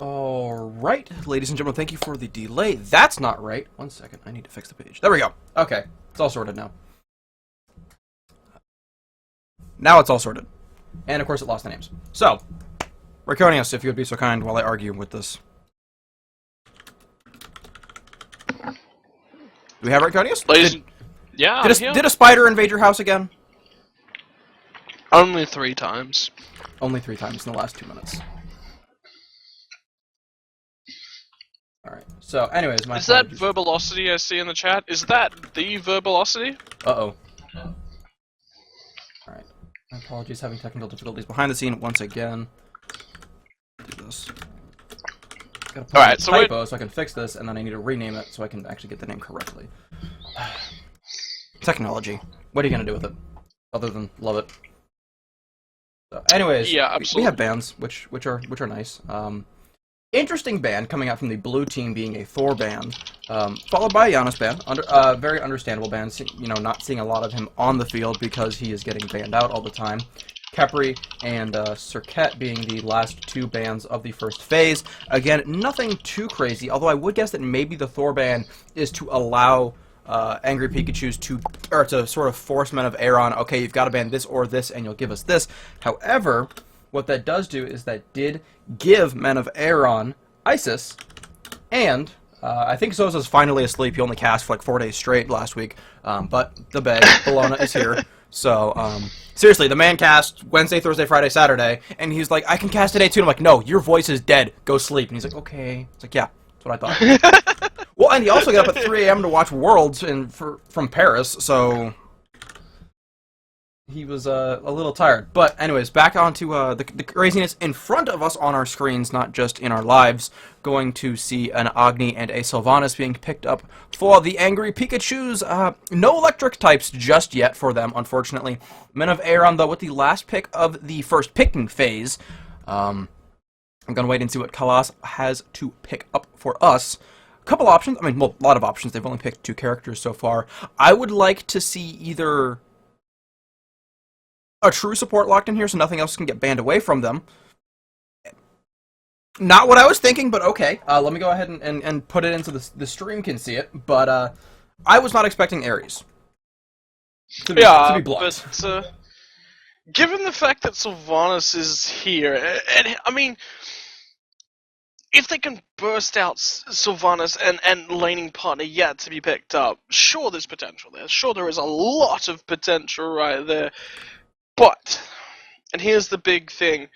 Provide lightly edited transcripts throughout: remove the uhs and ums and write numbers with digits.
Alright, ladies and gentlemen, thank you for the delay. That's not right. 1 second, I need to fix the page. There we go. Okay, it's all sorted now. Now it's all sorted. And of course it lost the names. So, Rayconius, if you would be so kind while I argue with this. Do we have Rayconius? Yeah, did a spider invade your house again? Only 3 times. Only 3 times in the last 2 minutes. Alright, so anyways, Is that Verbalocity I see in the chat? Is that the Verbalocity? Uh-oh. Alright. My apologies, having technical difficulties behind the scene once again. Do this. Gotta put in a typo so I can fix this, and then I need to rename it so I can actually get the name correctly. Technology. What are you gonna do with it? Other than love it. So, anyways, yeah, absolutely. We have bands, which are nice. Interesting band coming out from the blue team being a Thor band, followed by a Giannis band. Very understandable band. You know, not seeing a lot of him on the field because he is getting banned out all the time. Kepri and Cirquet being the last 2 bands of the first phase. Again, nothing too crazy, although I would guess that maybe the Thor ban is to allow Angry Pikachus to sort of force men of Aeron, okay, you've got to ban this or this, and you'll give us this. However, what that does do is that did give men of Aeron Isis, and I think Zoza's finally asleep. He only cast for like 4 days straight last week, but the Bay, Bellona, is here. So, seriously, the man cast Wednesday, Thursday, Friday, Saturday, and he's like, I can cast today too. And I'm like, no, your voice is dead. Go sleep. And he's like, okay. It's like, yeah, that's what I thought. Well, and he also got up at 3 a.m. to watch Worlds from Paris, so he was a little tired. But anyways, back onto the craziness in front of us on our screens, not just in our lives. Going to see an Agni and a Sylvanus being picked up for the Angry Pikachus. No electric types just yet for them, unfortunately. Men of Aeron, though, with the last pick of the first picking phase. I'm going to wait and see what Kalas has to pick up for us. A couple options. I mean, well, a lot of options. They've only picked 2 characters so far. I would like to see either a true support locked in here so nothing else can get banned away from them. Not what I was thinking, but okay. Let me go ahead and put it into the stream can see it. But I was not expecting Ares to be blocked. But given the fact that Sylvanus is here, and I mean, if they can burst out Sylvanus and laning partner yet to be picked up, sure there's potential there. Sure there is a lot of potential right there. But, and here's the big thing,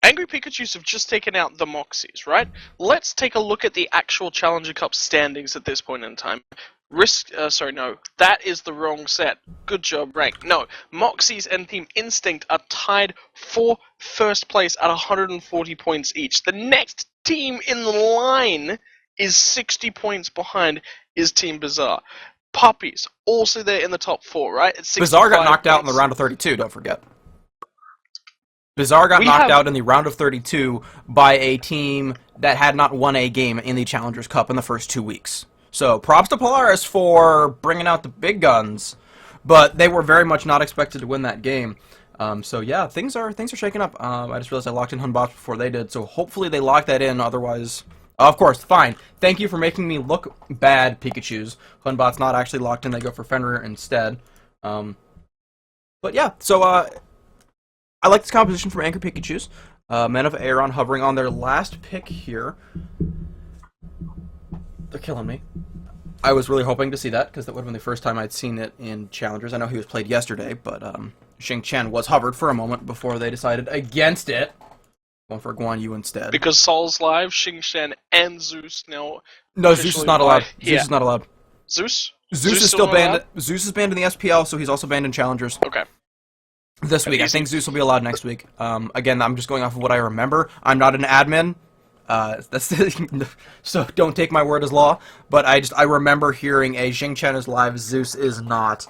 Angry Pikachus have just taken out the Moxies, right? Let's take a look at the actual Challenger Cup standings at this point in time. That is the wrong set. Good job, rank. No, Moxies and Team Instinct are tied for first place at 140 points each. The next team in the line is 60 points behind is Team Bizarre. Puppies, also there in the top 4, right? Bizarre got knocked out in the round of 32, don't forget. Bizarre got knocked out in the round of 32 by a team that had not won a game in the Challengers Cup in the first 2 weeks. So, props to Polaris for bringing out the big guns, but they were very much not expected to win that game. So yeah, things are shaking up. I just realized I locked in Hunbots before they did, so hopefully they lock that in, otherwise... Of course, fine. Thank you for making me look bad, Pikachus. Hunbot's not actually locked in, they go for Fenrir instead. But yeah, so I like this composition from Angry Pikachus. Men of Aeron hovering on their last pick here. They're killing me. I was really hoping to see that, because that would have been the first time I'd seen it in Challengers. I know he was played yesterday, but Xing Chen was hovered for a moment before they decided against it. Going for Guan Yu instead. Because Sol's live, Xing Chen, and Zeus now. No, Zeus is not allowed. Zeus is not allowed. Zeus? Zeus is still banned. Zeus is banned in the SPL, so he's also banned in Challengers. Okay. This week. I think Zeus will be allowed next week. Again, I'm just going off of what I remember. I'm not an admin. So don't take my word as law. But I remember hearing a Xing Chen is live, Zeus is not.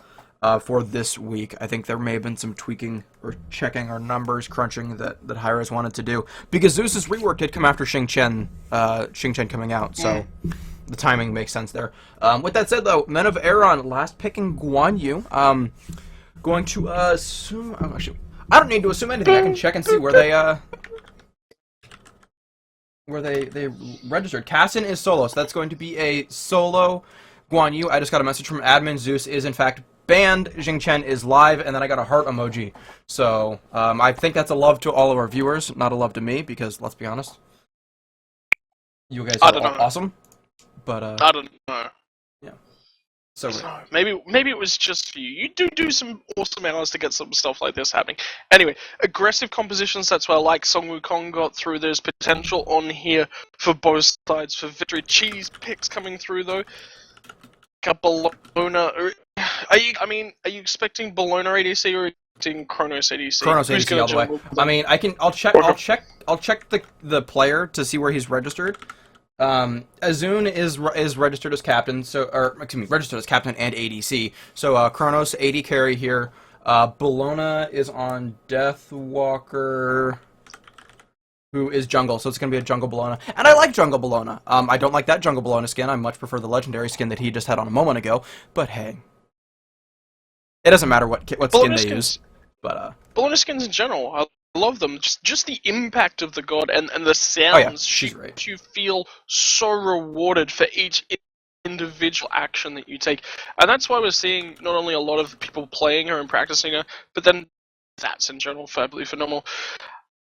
For this week. I think there may have been some tweaking or checking our numbers, crunching that hi-rez wanted to do. Because Zeus's rework did come after Xing Chen coming out, so the timing makes sense there. With that said, though, Men of Aeron last picking Guan Yu. Going to assume... Oh, actually, I don't need to assume anything. I can check and see where they... where they registered. Kaasin is solo, so that's going to be a solo Guan Yu. I just got a message from admin. Zeus is in fact banned. Jing Chen is live, and then I got a heart emoji. So I think that's a love to all of our viewers, not a love to me, because let's be honest, you guys are all awesome. But I don't know. Yeah. So maybe it was just for you. You do some awesome hours to get some stuff like this happening. Anyway, aggressive compositions, that's what I like. Song Wukong got through. There's potential on here for both sides for victory. Cheese picks coming through though. Bellona. Are you expecting Bellona ADC or are you expecting Chronos ADC? Chronos ADC all the way. I mean, I'll check the player to see where he's registered. Ezzune is registered as captain, registered as captain and ADC. So Chronos AD carry here. Bellona is on Deathwalker, who is jungle, so it's gonna be a jungle Bellona. And I like jungle Bellona. I don't like that jungle Bellona skin. I much prefer the legendary skin that he just had on a moment ago. But hey, it doesn't matter what skin they use. But Bellona skins in general, I love them. Just the impact of the god and the sounds. She's right. You feel so rewarded for each individual action that you take, and that's why we're seeing not only a lot of people playing her and practicing her, but then that's in general fabulous phenomenal.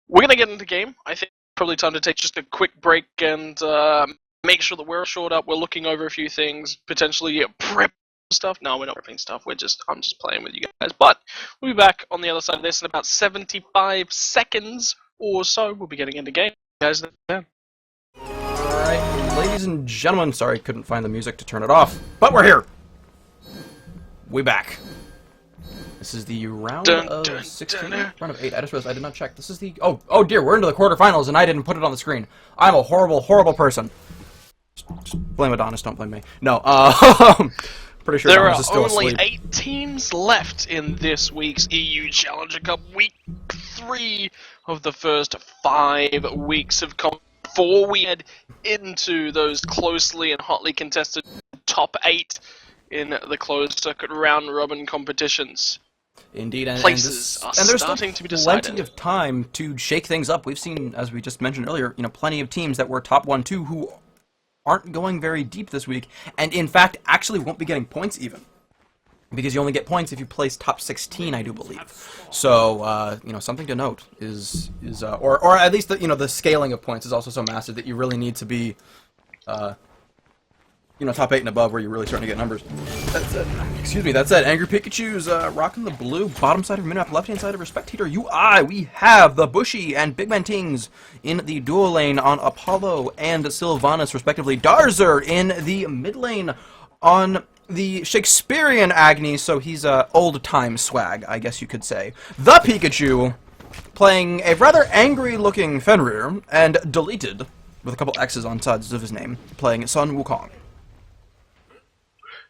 We're gonna get into the game. I think probably time to take just a quick break and make sure that we're shored up. We're looking over a few things, potentially prep stuff. No, we're not prepping stuff. I'm just playing with you guys. But we'll be back on the other side of this in about 75 seconds or so. We'll be getting into game, guys. Then. Alright, ladies and gentlemen, sorry, couldn't find the music to turn it off, but we're here! We back. This is the round of 16? Round of 8, I just realized I did not check. This is the... Oh dear, we're into the quarterfinals and I didn't put it on the screen. I'm a horrible, horrible person. Just blame Adonis, don't blame me. No, pretty sure there Adonis is still asleep. There are only 8 teams left in this week's EU Challenger Cup, week 3 of the first 5 weeks of competition. Before we head into those closely and hotly contested top 8 in the closed circuit round robin competitions. Indeed, and places are there's starting to be decided. Plenty of time to shake things up. We've seen, as we just mentioned earlier, plenty of teams that were top 1-2 who aren't going very deep this week, and in fact actually won't be getting points even. Because you only get points if you place top 16, I do believe. So, something to note is or at least the scaling of points is also so massive that you really need to be, top 8 and above where you're really starting to get numbers. That said, Angry Pikachu's rocking the blue bottom side of your minimap, left hand side of your Spectator UI. We have TheBushyyy and BigManTingz in the dual lane on Apollo and Sylvanus, respectively. Darzer in the mid lane on the Shakespearean Agni, so he's old-time swag, I guess you could say. ThePickachu playing a rather angry-looking Fenrir, and deleted, with a couple X's on sides of his name, playing Sun Wukong.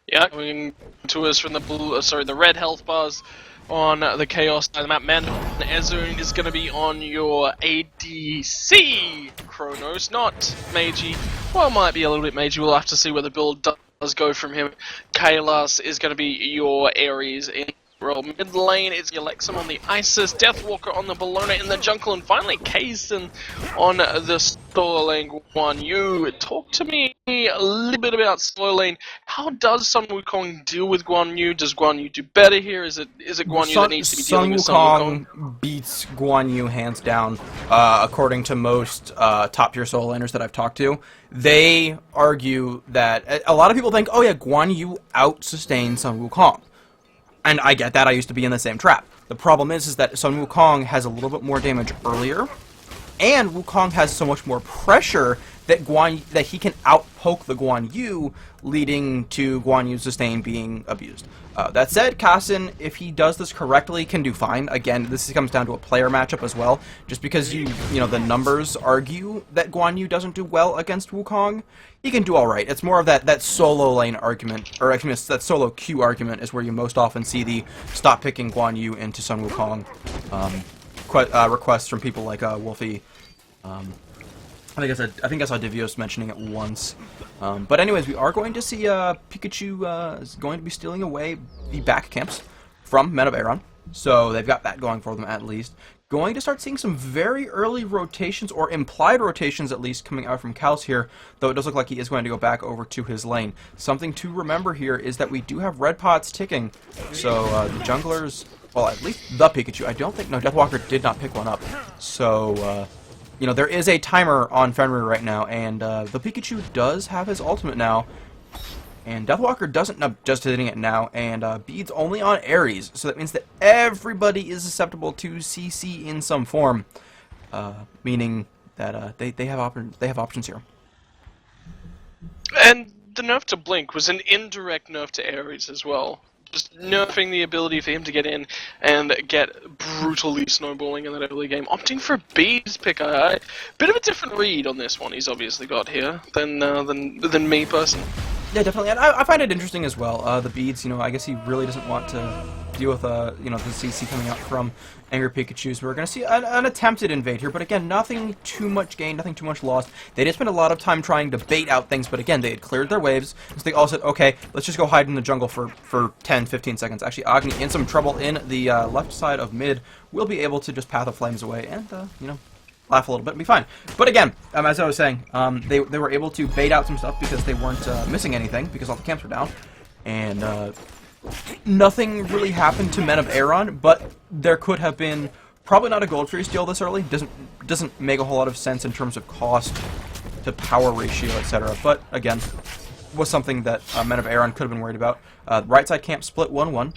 Yeah, coming to us from the red health bars on the Chaos side of the map. Man, Ezzune is going to be on your ADC Chronos, not Magey. Well, might be a little bit Magey. We'll have to see where the build does go from him. Kailas is going to be your Ares in mid lane. It's Elexum on the Isis, Deathwalker on the Bellona in the jungle, and finally Kaasin on the solo lane. Guan Yu, talk to me a little bit about solo lane. How does Sun Wukong deal with Guan Yu? Does Guan Yu do better here? Is it Guan Yu that needs to be dealing with Sun Wukong? Beats Guan Yu hands down, according to most top tier solo laners that I've talked to. They argue that a lot of people think, oh yeah, Guan Yu out-sustains Sun Wukong. And I get that, I used to be in the same trap. The problem is that Sun Wukong has a little bit more damage earlier, and Wukong has so much more pressure that he can outpoke the Guan Yu, leading to Guan Yu's sustain being abused. That said, Kaasin, if he does this correctly, can do fine. Again, this comes down to a player matchup as well. Just because the numbers argue that Guan Yu doesn't do well against Wukong, he can do alright. It's more of that solo lane argument, or actually that solo queue argument is where you most often see the stop picking Guan Yu into Sun Wukong requests from people like Wolfie. I think I saw Divios mentioning it once. But anyways, we are going to see Pikachu is going to be stealing away the back camps from Men of Aeron. So they've got that going for them at least. going to start seeing some very early rotations, or implied rotations at least, coming out from Kals here, though it does look like he is going to go back over to his lane. Something to remember here is that we do have red pots ticking, so the junglers, well, at least the Pikachu, I don't think, no, Deathwalker did not pick one up, so, you know, there is a timer on Fenrir right now, and the Pikachu does have his ultimate now, and Deathwalker doesn't, no, just hitting it now, and Bede's only on Ares, so that means that everybody is susceptible to CC in some form, meaning that they have options here. And the nerf to Blink was an indirect nerf to Ares as well. Just nerfing the ability for him to get in and get brutally snowballing in that early game. Opting for Bede's pick, bit of a different read on this one he's obviously got here than me personally. Yeah, definitely, and I find it interesting as well. The beads, you know, I guess he really doesn't want to deal with, you know, the CC coming out from Angry Pikachu. So we're going to see an attempted invade here, but again, nothing too much gain, nothing too much lost. They did spend a lot of time trying to bait out things, but again, they had cleared their waves, so they all said, okay, let's just go hide in the jungle for 10, 15 seconds. Actually, Agni, in some trouble in the left side of mid, will be able to just Path of Flames away and, you know, laugh a little bit and be fine. But again, as I was saying, they were able to bait out some stuff because they weren't missing anything, because all the camps were down. And nothing really happened to Men of Aeron, but there could have been probably not a Gold Fury steal this early. Doesn't make a whole lot of sense in terms of cost to power ratio, etc. But again, was something that Men of Aeron could have been worried about. Right side camp split 1-1.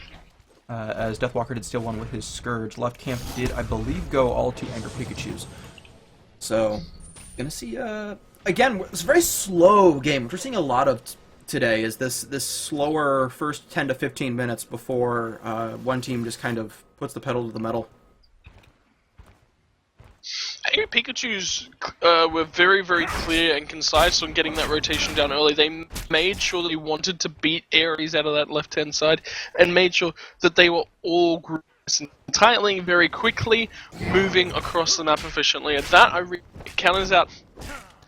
As Deathwalker did steal one with his Scourge. Left camp did, I believe, go all to Angry Pikachus. So, gonna see, again, it's a very slow game, which we're seeing a lot of today, is this slower first 10 to 15 minutes before one team just kind of puts the pedal to the metal. Angry Pikachus were very, very clear and concise on getting that rotation down early. They made sure that they wanted to beat Ares out of that left-hand side, and made sure that they were all grouped tightly, very quickly, moving across the map efficiently. And that, I really counters out.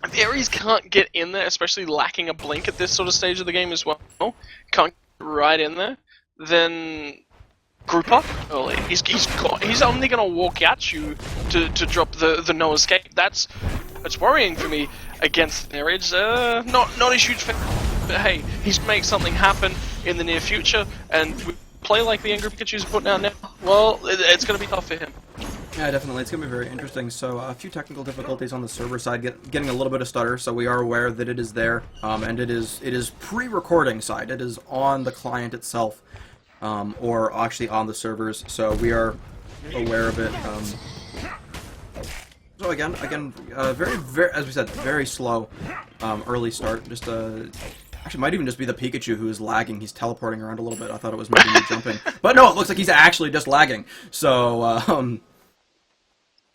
If Ares can't get in there, especially lacking a blink at this sort of stage of the game as well, can't get right in there, then group up early. He's only going to walk at you to drop the no escape. That's worrying for me against Ares. Not a huge fan, but hey, he's make something happen in the near future, and we play like the Angry Pikachu's putting out now. Well, it's going to be tough for him. Yeah, definitely. It's going to be very interesting. So, a few technical difficulties on the server side, getting a little bit of stutter, so we are aware that it is there, and it is pre-recording side. It is on the client itself, or actually on the servers, so we are aware of it. So again, very, as we said, very slow early start. Just actually, might even just be the Pikachu who is lagging. He's teleporting around a little bit. I thought it was maybe me jumping, but no, it looks like he's actually just lagging. So,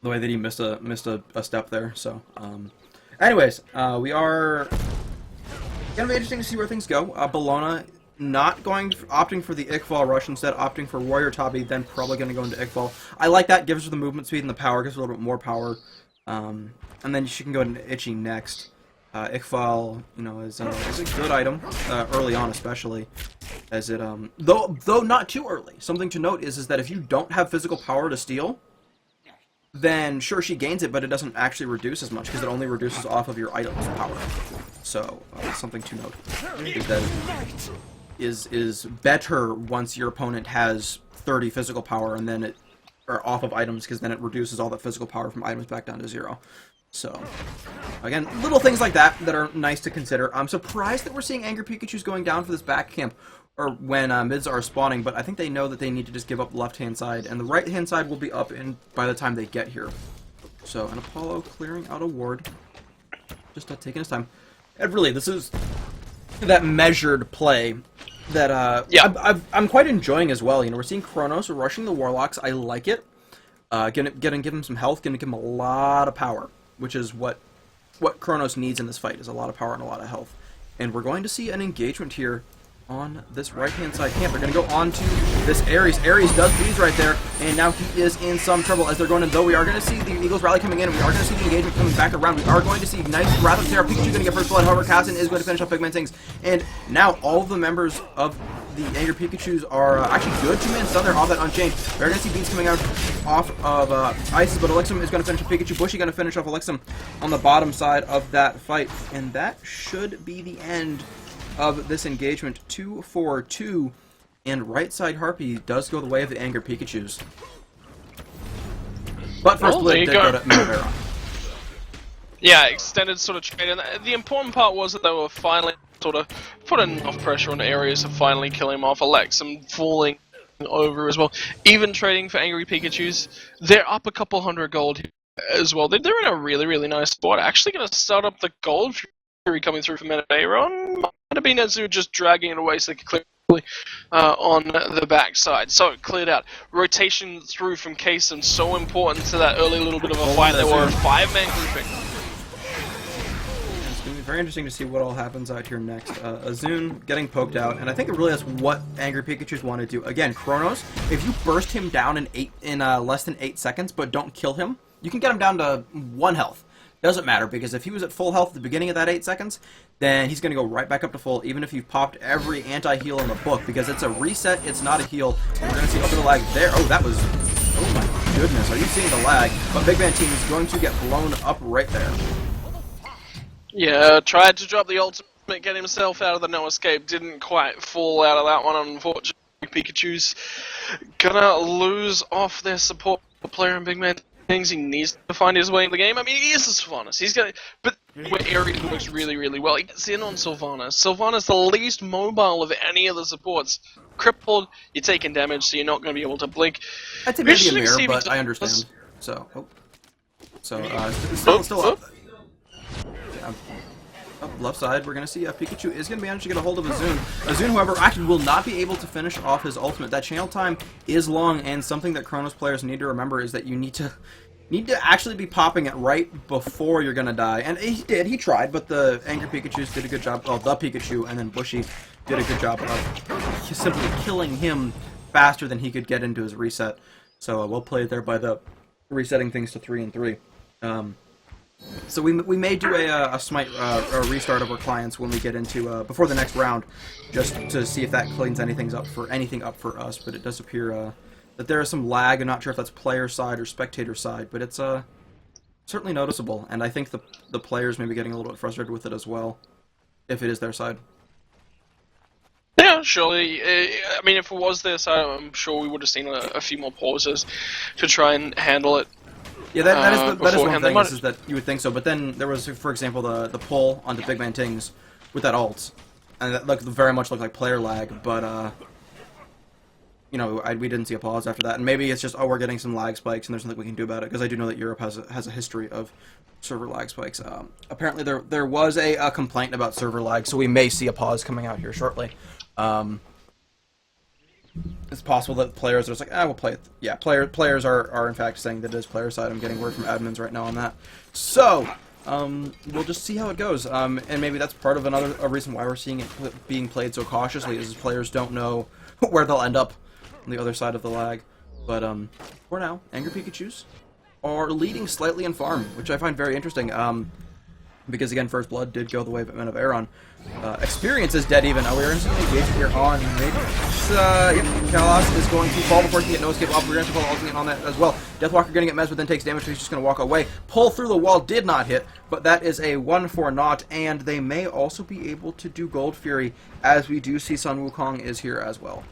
the way that he missed a step there. So, anyways, we are gonna be interesting to see where things go. Bellona not opting for the Iqbal rush, instead opting for Warrior Tabi, then probably gonna go into Iqbal. I like that. Gives her the movement speed and the power. Gives her a little bit more power. And then she can go into Itchy next. Iqbal, you know, is a good item early on, especially as it though not too early. Something to note is that if you don't have physical power to steal, then sure, she gains it, but it doesn't actually reduce as much because it only reduces off of your item's power. So something to note is that is better once your opponent has 30 physical power, and then or off of items, because then it reduces all that physical power from items back down to 0. So, again, little things like that are nice to consider. I'm surprised that we're seeing Angry Pikachus going down for this back camp, or when mids are spawning, but I think they know that they need to just give up the left-hand side, and the right-hand side will be up by the time they get here. So, an Apollo clearing out a ward, just taking his time. And really, this is that measured play that I'm quite enjoying as well. You know, we're seeing Chronos, we're rushing the Warlocks, I like it. Gonna give him some health, gonna give him a lot of power, which is what Chronos needs in this fight, is a lot of power and a lot of health. And we're going to see an engagement here on this right-hand side camp. They're going to go on to this Ares. Ares does these right there, and now he is in some trouble as they're going in, though we are going to see the Eagles rally coming in, we are going to see the engagement coming back around, we are going to see nice Wrath of Terror. Pikachu going to get first blood, however, Kaasin is going to finish up BigManTingz, and now all of the members of the Angry Pikachus are actually good. 2-man stun there, all that Unchained. We're going to see beats coming out off of Ice, but Elexum is going to finish with Pikachu. Bushyyy going to finish off Elexum on the bottom side of that fight. And that should be the end of this engagement. 2-4-2. And right side Harpy does go the way of the Angry Pikachus. But first blood did go to Aeron. Yeah, extended sort of trade. And the important part was that they were finally sort of put enough pressure on areas to finally kill him off. Elexum falling over as well. Even trading for Angry Pikachus. They're up a couple hundred gold as well. They're in a really, really nice spot. Actually going to start up the gold fury coming through from Aeron. Might have been Ezzune just dragging it away so they could clear on the backside. So it cleared out. Rotation through from Kaasin, so important to that early little bit of a fight. There were a 5-man grouping. It's going to be very interesting to see what all happens out here next. Ezzune getting poked out, and I think it really is what Angry Pikachus want to do. Again, Chronos, if you burst him down in less than 8 seconds, but don't kill him, you can get him down to 1 health. Doesn't matter, because if he was at full health at the beginning of that 8 seconds, then he's going to go right back up to full, even if you've popped every anti-heal in the book, because it's a reset, it's not a heal. And we're going to see a little bit of lag there. Oh, that was... Oh my goodness, are you seeing the lag? But BigManTingz is going to get blown up right there. Yeah, tried to drop the ultimate, get himself out of the no escape, didn't quite fall out of that one, unfortunately. Pikachu's gonna lose off their support player in BigManTingz. He needs to find his way in the game. I mean, he is a Sylvanus. He's gonna, but where Aeron works really, really well. He gets in on Sylvanus. Sylvanus, the least mobile of any of the supports. Crippled, you're taking damage, so you're not going to be able to blink. I'd say maybe a mirror, but I understand. So, still up. Up left side, we're going to see Pikachu is going to manage to get a hold of Ezzune. Ezzune, however, actually will not be able to finish off his ultimate. That channel time is long, and something that Chronos players need to remember is that you need to actually be popping it right before you're going to die. And he did, he tried, but the Angry Pikachus did a good job. Well, the Pikachu and then Bushyyy did a good job of simply killing him faster than he could get into his reset. So well played there by the resetting things to 3 and 3. So we may do a smite a restart of our clients when we get into before the next round, just to see if that cleans anything up for us. But it does appear that there is some lag. I'm not sure if that's player side or spectator side, but it's certainly noticeable. And I think the players may be getting a little bit frustrated with it as well, if it is their side. Yeah, surely. I mean, if it was their side, I'm sure we would have seen a few more pauses to try and handle it. Yeah, that is one thing, is that you would think so. But then there was, for example, the pull onto BigManTingz with that ult, and that very much looked like player lag. But you know, we didn't see a pause after that, and maybe it's just, oh, we're getting some lag spikes, and there's nothing we can do about it, because I do know that Europe has a history of server lag spikes. Apparently, there was a complaint about server lag, so we may see a pause coming out here shortly. It's possible that players are just like, we'll play it. Yeah, players are in fact saying that it is player side. I'm getting word from admins right now on that. So, we'll just see how it goes. And maybe that's part of a reason why we're seeing it being played so cautiously, is players don't know where they'll end up on the other side of the lag. But for now, Angry Pikachus are leading slightly in farm, which I find very interesting. Because again, First Blood did go the way of Aeron. Experience is dead even. We're going to engage here on mid. Kalos is going to fall before he can get no escape off. We're going to fall ultimate on that as well. Deathwalker going to get messed, but then takes damage, so he's just going to walk away. Pull through the wall did not hit, but that is a 1-for-0, and they may also be able to do Gold Fury, as we do see Sun Wukong is here as well.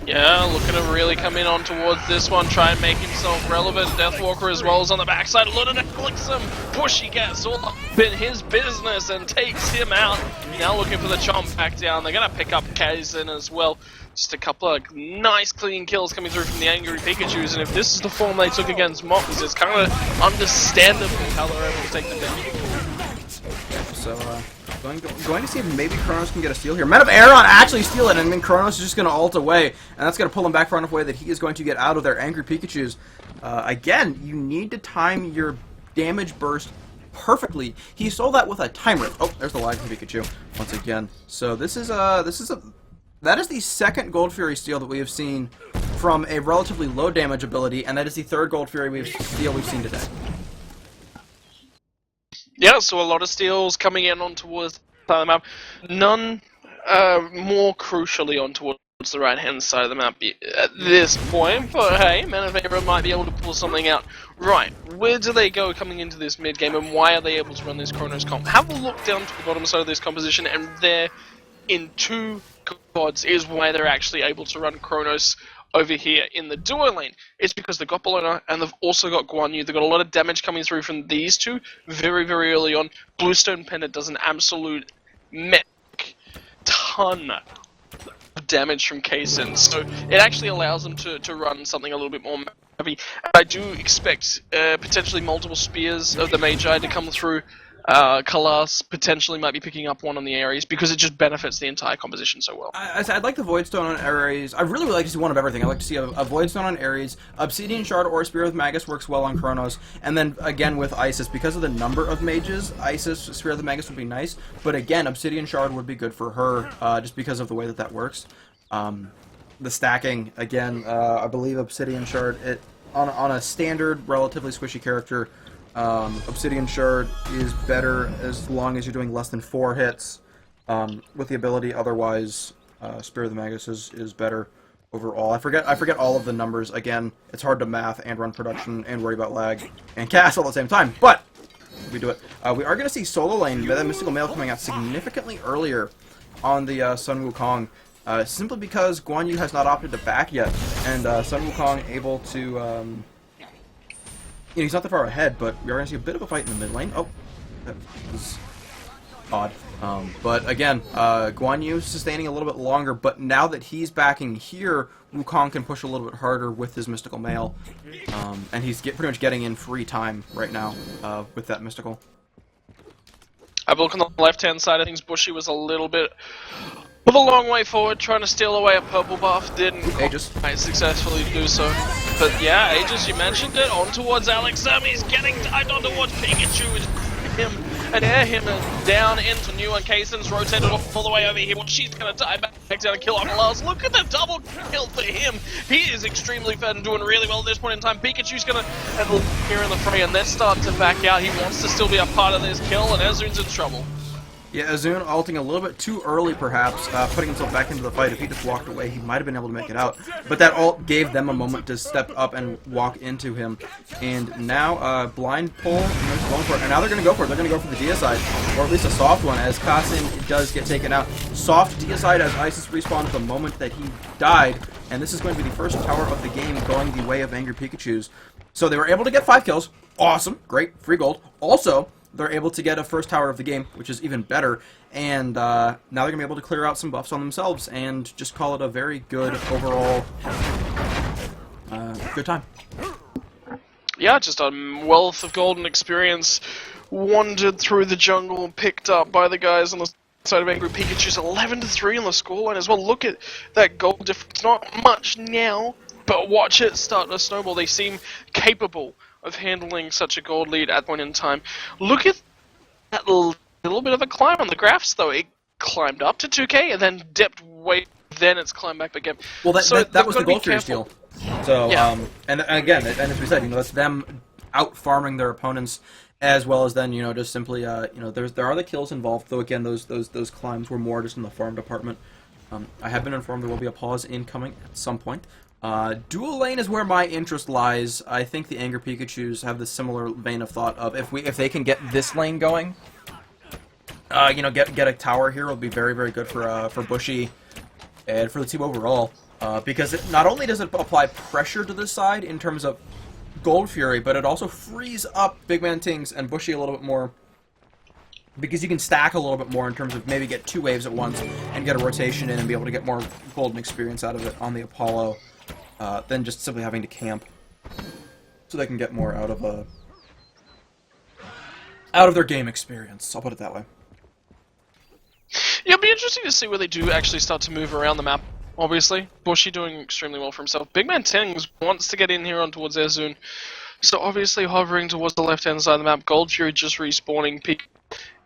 Yeah, looking to really come in on towards this one, try and make himself relevant. Deathwalker as well is on the backside. Loaded Elexum. Bushyyy gets all up in his business and takes him out. Now looking for the chomp back down. They're going to pick up Kaasin as well. Just a couple of nice clean kills coming through from the Angry Pikachus. And if this is the form they took against Mox, it's kind of understandable how they're able to take them down. So, going to see if maybe Chronos can get a steal here. Men of Aeron actually steal it, and then Chronos is just going to ult away, and that's going to pull him back far enough away that he is going to get out of their Angry Pikachus. Again, you need to time your damage burst perfectly. He stole that with a time rift. Oh, there's the lag from Pikachu once again. So that is the second Gold Fury steal that we have seen from a relatively low damage ability, and that is the third Gold Fury steal we've seen today. Yeah, so a lot of steals coming in on towards the map. None more crucially on towards the right-hand side of the map at this point, but hey, Men of Aeron might be able to pull something out. Right, where do they go coming into this mid-game, and why are they able to run this Chronos comp? Have a look down to the bottom side of this composition, and there, in 2 gods, is why they're actually able to run Chronos over here in the duo lane. It's because they've got Bellona, and they've also got Guan. They've got a lot of damage coming through from these two very, very early on. Bluestone Pendant does an absolute ton damage from Kaasin, so it actually allows them to run something a little bit more heavy. I do expect potentially multiple spears of the Magi to come through. Kalas potentially might be picking up one on the Ares because it just benefits the entire composition so well. I'd like the Void Stone on Ares. I really would like to see one of everything. I'd like to see a Void Stone on Ares, Obsidian Shard or Spear of Magus works well on Chronos, and then again with Isis, because of the number of mages, Isis, Spear of the Magus would be nice, but again, Obsidian Shard would be good for her, just because of the way that works. The stacking, again, I believe Obsidian Shard, on a standard, relatively squishy character, Obsidian Shard is better as long as you're doing less than 4 hits with the ability. Otherwise, Spear of the Magus is better overall. I forget all of the numbers. Again, it's hard to math and run production and worry about lag and cast all at the same time, but we do it. We are going to see solo lane, that Mystical Male coming out significantly earlier on the Sun Wukong, simply because Guan Yu has not opted to back yet, and Sun Wukong able to... he's not that far ahead, but we are going to see a bit of a fight in the mid lane. Oh, that was odd. But again, Guan Yu sustaining a little bit longer, but now that he's backing here, Wukong can push a little bit harder with his Mystical Mail. And he's pretty much getting in free time right now with that Mystical. I look on the left-hand side of things, Bushyyy was a little bit of a long way forward, trying to steal away a purple buff, didn't quite successfully do so. But yeah, Aegis, you mentioned it, on towards Elexum, he's getting dived on towards Pikachu, him and air him down into new, and Kaasin's rotated all the way over here. Well, she's gonna dive back down and kill Oculus. Look at the double kill for him. He is extremely fed and doing really well at this point in time. Pikachu's gonna handle here in the fray, and they're starting to back out. He wants to still be a part of this kill, and Ezzune's in trouble. Yeah, Ezzune ulting a little bit too early, perhaps, putting himself back into the fight. If he just walked away, he might have been able to make it out. But that ult gave them a moment to step up and walk into him. And now, blind pull, going for it. And now they're going to go for it. They're going to go for the deicide, or at least a soft one, as Kaasin does get taken out. Soft deicide as Isis respawned the moment that he died. And this is going to be the first tower of the game going the way of Angry Pikachus. So they were able to get 5 kills. Awesome. Great. Free gold. Also, they're able to get a first tower of the game, which is even better, and now they're going to be able to clear out some buffs on themselves and just call it a very good overall good time. Yeah, just a wealth of golden experience wandered through the jungle, picked up by the guys on the side of Angry Pikachu's 11-3 on the scoreline as well. Look at that gold difference. Not much now, but watch it start to snowball. They seem capable of handling such a gold lead at point in time. Look at that little bit of a climb on the graphs, though. It climbed up to 2k and then dipped way, then it's climbed back again. Well, that was the gold Fury steal. So, yeah. And again, and as we said, that's them out farming their opponents, as well as then, just simply, there are the kills involved, though again, those climbs were more just in the farm department. I have been informed there will be a pause incoming at some point. Dual lane is where my interest lies. I think the Angry Pikachus have the similar vein of thought of if they can get this lane going, get a tower here will be very, very good for Bushyyy and for the team overall. Because it not only does it apply pressure to this side in terms of Gold Fury, but it also frees up BigManTingz and Bushyyy a little bit more. Because you can stack a little bit more in terms of maybe get 2 waves at once and get a rotation in and be able to get more golden experience out of it on the Apollo. Than just simply having to camp, so they can get more out of their game experience. I'll put it that way. Yeah, it'll be interesting to see where they do actually start to move around the map. Obviously, Bushyyy doing extremely well for himself. BigManTingz wants to get in here on towards Ezzune, so obviously hovering towards the left-hand side of the map. Gold Fury just respawning, peak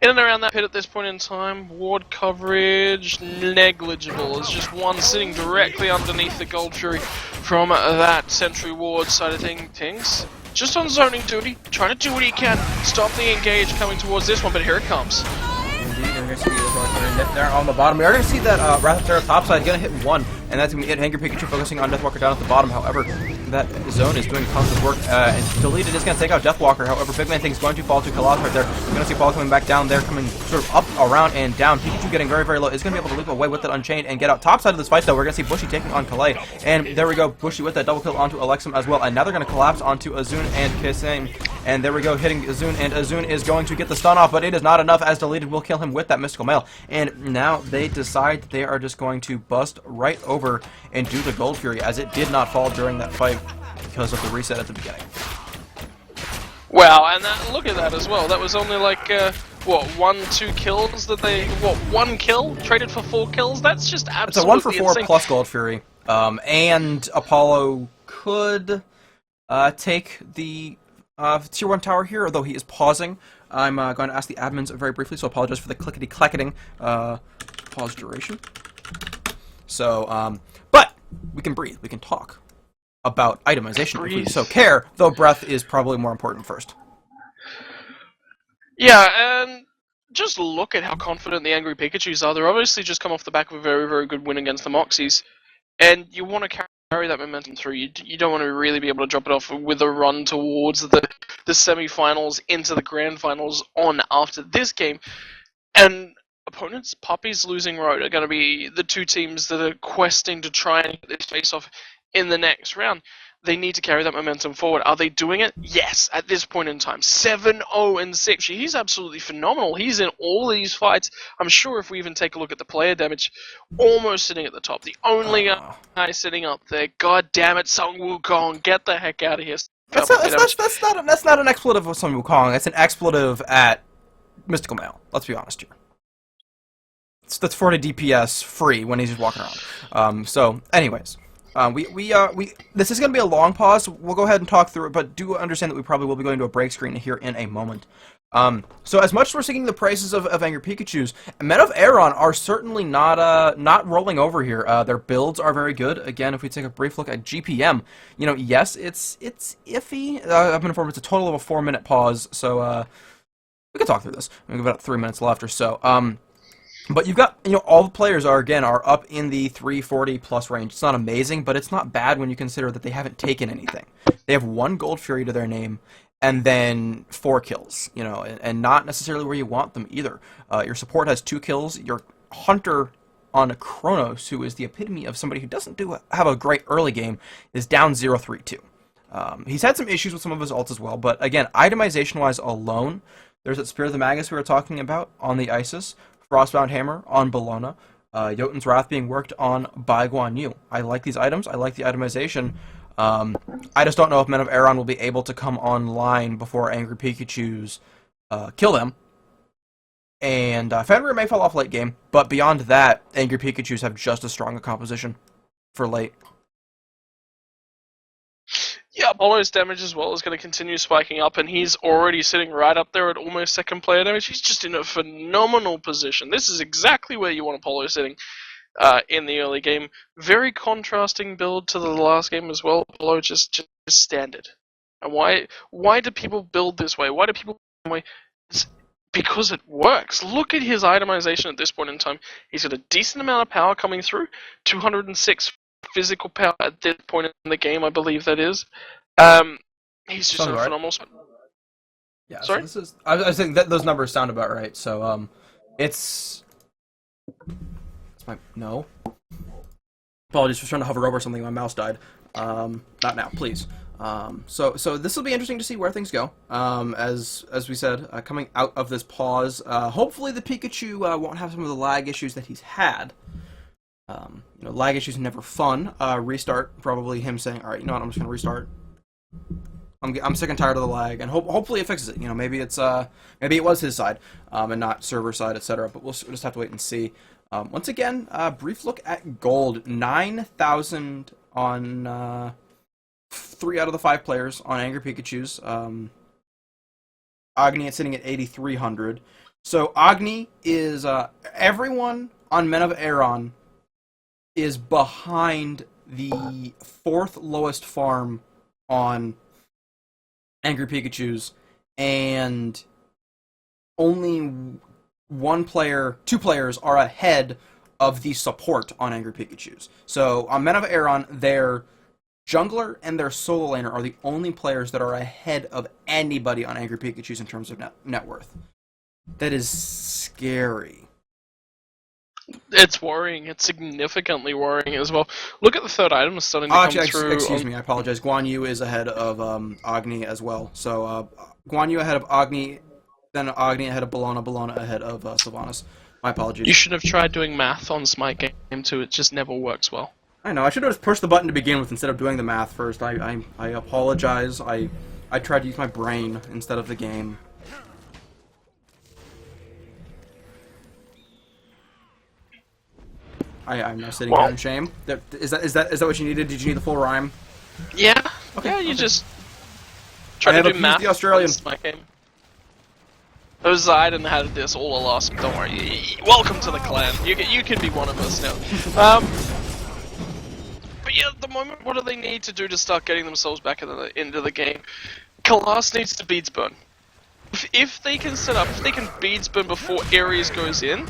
in and around that pit at this point in time. Ward coverage negligible. There's just one sitting directly underneath the Gold Fury from that Sentry Ward side of things. Just on zoning duty, trying to do what he can. Stop the engage coming towards this one, but here it comes. Indeed, and going to see there on the bottom. We are going to see that Rathotera topside going to hit 1, and that's going to be it. Angry Pikachu focusing on Deathwalker down at the bottom. However, that zone is doing tons of work, and TheDeLeTeDxX is going to take out Deathwalker. However, BigManTingz is going to fall to Kaasin right there. We're going to see Paul coming back down there, coming sort of up, around, and down. Pikachu getting very, very low. Is going to be able to leap away with it Unchained and get out topside of this fight, though. We're going to see Bushyyy taking on Kalei, and there we go. Bushyyy with that double kill onto Elexum as well, and now they're going to collapse onto Ezzune and Kaasin. And there we go, hitting Ezzune, and Ezzune is going to get the stun off, but it is not enough as TheDeLeTeDxX will kill him with that Mystical Mail. And now they decide that they are just going to bust right over and do the Gold Fury, as it did not fall during that fight because of the reset at the beginning. Wow, and look at that as well. That was only like, what, 1-2 kills that they... What, 1 kill? Traded for 4 kills? That's just absolutely It's a 1 for 4 insane. plus Gold Fury. And Apollo could take the Tier 1 tower here, although he is pausing. I'm going to ask the admins very briefly, so apologize for the clickety-clacketing pause duration. So, but we can breathe. We can talk about itemization if we so care, though breath is probably more important first. Yeah, and just look at how confident the Angry Pikachus are. They're obviously just come off the back of a very, very good win against the Moxies, and you want to carry that momentum through. You don't want to really be able to drop it off with a run towards the semi-finals into the grand finals on after this game. And opponents, Puppies, Losing Road, are going to be the two teams that are questing to try and get this face-off in the next round. They need to carry that momentum forward. Are they doing it? Yes, at this point in time. 7-0-6. He's absolutely phenomenal. He's in all these fights. I'm sure if we even take a look at the player damage, almost sitting at the top. The only guy sitting up there. God damn it, Sung Wukong. Get the heck out of here. That's not an expletive of Sung Wukong. That's an expletive at Mystical Mail. Let's be honest here. That's 40 DPS free when he's just walking around. So, anyways. This is going to be a long pause. We'll go ahead and talk through it, but do understand that we probably will be going to a break screen here in a moment. So as much as we're singing the praises of Angry Pikachus, Men of Aeron are certainly not rolling over here. Their builds are very good. Again, if we take a brief look at GPM, you know, yes, it's iffy. I've been informed it's a total of a 4-minute pause, so we can talk through this. We've got about 3 minutes left or so. But you've got, you know, all the players are up in the 340 plus range. It's not amazing, but it's not bad when you consider that they haven't taken anything. They have 1 Gold Fury to their name, and then 4 kills, you know, and not necessarily where you want them either. Your support has 2 kills. Your Hunter on Chronos, who is the epitome of somebody who doesn't have a great early game, is down 0-3-2. He's had some issues with some of his ults as well, but again, itemization-wise alone, there's that Spirit of the Magus we were talking about on the Isis, Frostbound Hammer on Bellona, Jotun's Wrath being worked on by Guan. I like these items. I like the itemization. I just don't know if Men of Aeron will be able to come online before Angry Pikachus kill them. And Fenrir may fall off late game, but beyond that, Angry Pikachus have just as strong a composition for late. Yeah, Apollo's damage as well is going to continue spiking up, and he's already sitting right up there at almost second player damage. He's just in a phenomenal position. This is exactly where you want Apollo sitting in the early game. Very contrasting build to the last game as well. Apollo just standard. And why do people build this way? Why do people build this way? It's because it works. Look at his itemization at this point in time. He's got a decent amount of power coming through. 206 physical power at this point in the game, I believe that is. He's just a phenomenal. Yeah. Sorry. So I think that those numbers sound about right. So it's my no. Apologies for trying to hover over something. My mouse died. Not now, please. So this will be interesting to see where things go. As we said, coming out of this pause, hopefully the Pikachu won't have some of the lag issues that he's had. You know, lag issues are never fun. Restart, probably him saying, all right, you know what, I'm just going to restart. I'm sick and tired of the lag, and hopefully it fixes it. You know, maybe it's maybe it was his side, and not server side, etc. But we'll just have to wait and see. Once again, brief look at gold. 9,000 on 3 out of the 5 players on Angry Pikachus. Agni is sitting at 8,300. So Agni is everyone on Men of Aeron is behind the 4th lowest farm on Angry Pikachus, and only two players are ahead of the support on Angry Pikachus. So on Men of Aeron, their jungler and their solo laner are the only players that are ahead of anybody on Angry Pikachus in terms of net worth. That is scary. It's worrying. It's significantly worrying as well. Look at the third item starting to come through. Excuse me, I apologize. Guan Yu is ahead of Agni as well. So Guan Yu ahead of Agni, then Agni ahead of Bellona, Bellona ahead of Sylvanus. My apologies. You should have tried doing math on Smite game too. It just never works well. I know. I should have just pushed the button to begin with instead of doing the math first. I apologize. I tried to use my brain instead of the game. I'm now sitting here in shame. Is that what you needed? Did you need the full rhyme? Yeah. Okay. Yeah. You okay. just try to do math. The Australian. Smite game. I didn't have this all awesome. Don't worry. Welcome to the clan. You can be one of us now. But yeah, at the moment, what do they need to do to start getting themselves back into the game? Kaasin needs to beads burn. If they can beads burn before Ares goes in,